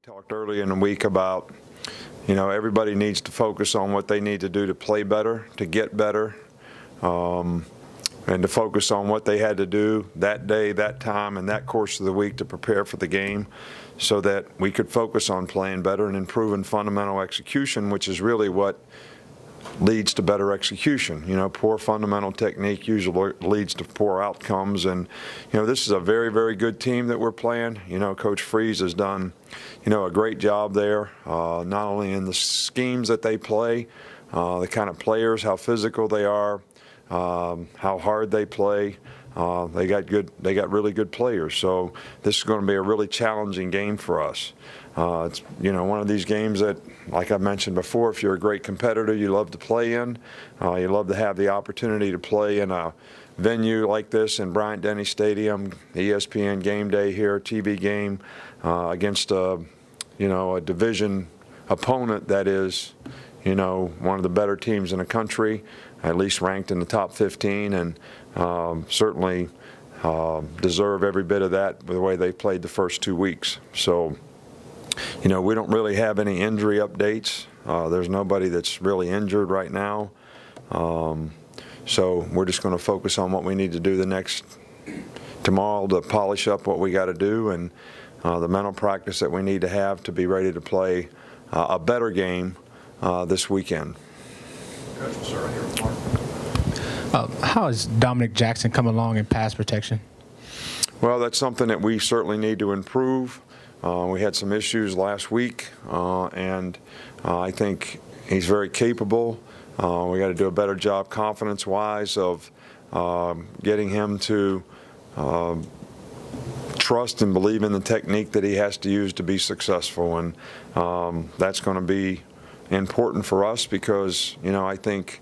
talked early in the week about, everybody needs to focus on what they need to do to play better, to get better, and to focus on what they had to do that day, that time, and that course of the week to prepare for the game so that we could focus on playing better and improving fundamental execution, which is really what leads to better execution. Poor fundamental technique usually leads to poor outcomes. And, this is a very, very good team that we're playing. Coach Freeze has done, a great job there, not only in the schemes that they play, the kind of players, how physical they are, how hard they play. They got really good players. So this is going to be a really challenging game for us. It's one of these games that, like I mentioned before, if you're a great competitor, you love to play in. You love to have the opportunity to play in a venue like this in Bryant-Denny Stadium, ESPN game day here, TV game against a division opponent that is, one of the better teams in the country, at least ranked in the top 15, and certainly deserve every bit of that with the way they played the first 2 weeks. So, we don't really have any injury updates. There's nobody that's really injured right now. So we're just going to focus on what we need to do tomorrow to polish up what we got to do, and the mental practice that we need to have to be ready to play a better game this weekend. Coach, we'll start right here with Mark. How has Dominic Jackson come along in pass protection? Well, that's something that we certainly need to improve. We had some issues last week, and I think he's very capable. We got to do a better job confidence-wise of getting him to trust and believe in the technique that he has to use to be successful, and that's going to be important for us because, I think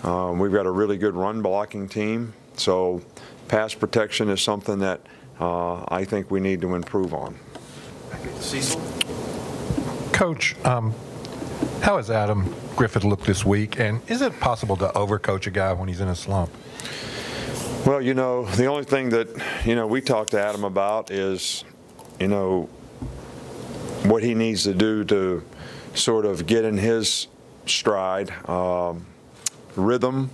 we've got a really good run-blocking team, so pass protection is something that I think we need to improve on. Cecil? Coach, how has Adam Griffith looked this week, and is it possible to overcoach a guy when he's in a slump? Well, the only thing that, we talk to Adam about is, what he needs to do to sort of get in his stride, rhythm,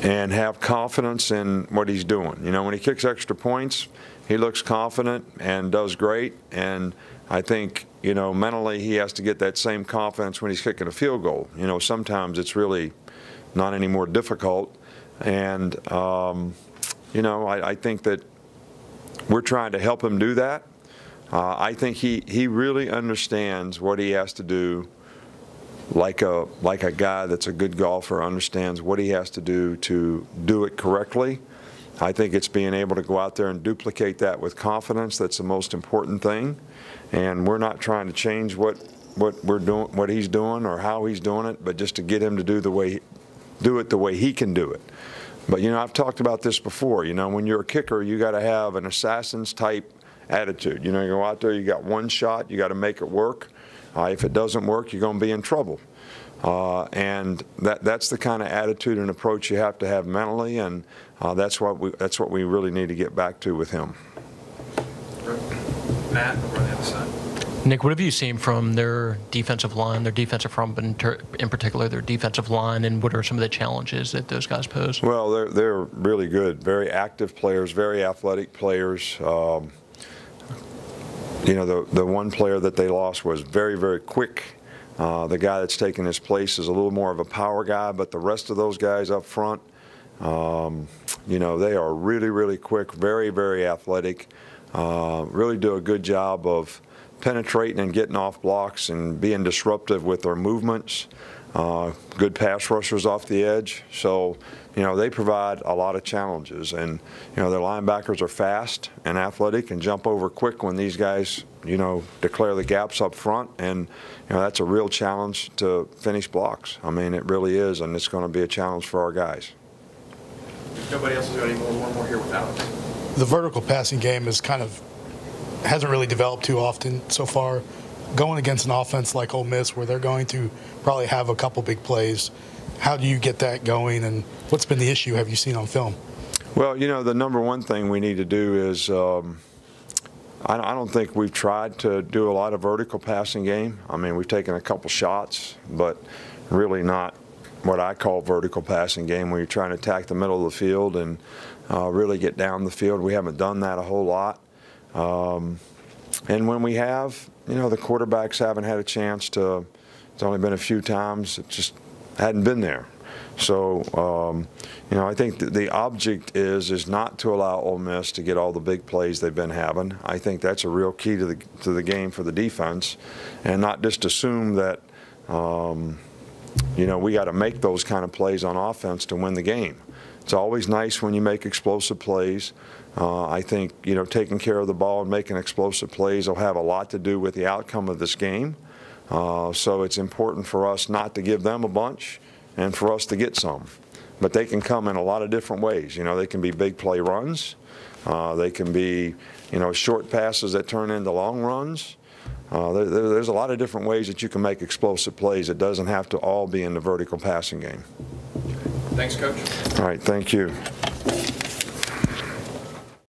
and have confidence in what he's doing. When he kicks extra points, he looks confident and does great, and I think, mentally he has to get that same confidence when he's kicking a field goal. Sometimes it's really not any more difficult, and, I think that we're trying to help him do that. I think he really understands what he has to do, like a guy that's a good golfer understands what he has to do it correctly. I think it's being able to go out there and duplicate that with confidence that's the most important thing. And we're not trying to change what we're doing, what he's doing, or how he's doing it, but just to get him to do it the way he can do it. But I've talked about this before. When you're a kicker, you got to have an assassin's type attitude. You go out there, you got one shot, you got to make it work. If it doesn't work, you're going to be in trouble. And that's the kind of attitude and approach you have to have mentally, and that's what we really need to get back to with him. Matt, over on the other side. Nick, what have you seen from their defensive line, their defensive front, in particular their defensive line, and what are some of the challenges that those guys pose? Well, they're really good, very active players, very athletic players. The one player that they lost was very, very quick. The guy that's taking his place is a little more of a power guy, but the rest of those guys up front, they are really, really quick, very, very athletic, really do a good job of penetrating and getting off blocks and being disruptive with their movements. Good pass rushers off the edge. So, they provide a lot of challenges. And, their linebackers are fast and athletic and jump over quick when these guys, declare the gaps up front. And, that's a real challenge to finish blocks. I mean, it really is, and it's going to be a challenge for our guys. If nobody else has got any more, one more here with Alex. The vertical passing game hasn't really developed too often so far. Going against an offense like Ole Miss, where they're going to probably have a couple big plays, how do you get that going, and what's been the issue have you seen on film? Well, the number one thing we need to do is I don't think we've tried to do a lot of vertical passing game. I mean, we've taken a couple shots, but really not what I call vertical passing game, where you're trying to attack the middle of the field and really get down the field. We haven't done that a whole lot. And when we have, you know, the quarterbacks haven't had a chance to. It's only been a few times. It just hadn't been there. So, you know, I think the object is not to allow Ole Miss to get all the big plays they've been having. I think that's a real key to the game for the defense, and not just assume that, you know, we got to make those kind of plays on offense to win the game. It's always nice when you make explosive plays. I think, you know, taking care of the ball and making explosive plays will have a lot to do with the outcome of this game. So it's important for us not to give them a bunch and for us to get some. But they can come in a lot of different ways. You know, they can be big play runs. They can be, you know, short passes that turn into long runs. There's a lot of different ways that you can make explosive plays. It doesn't have to all be in the vertical passing game. Thanks, Coach. All right, thank you.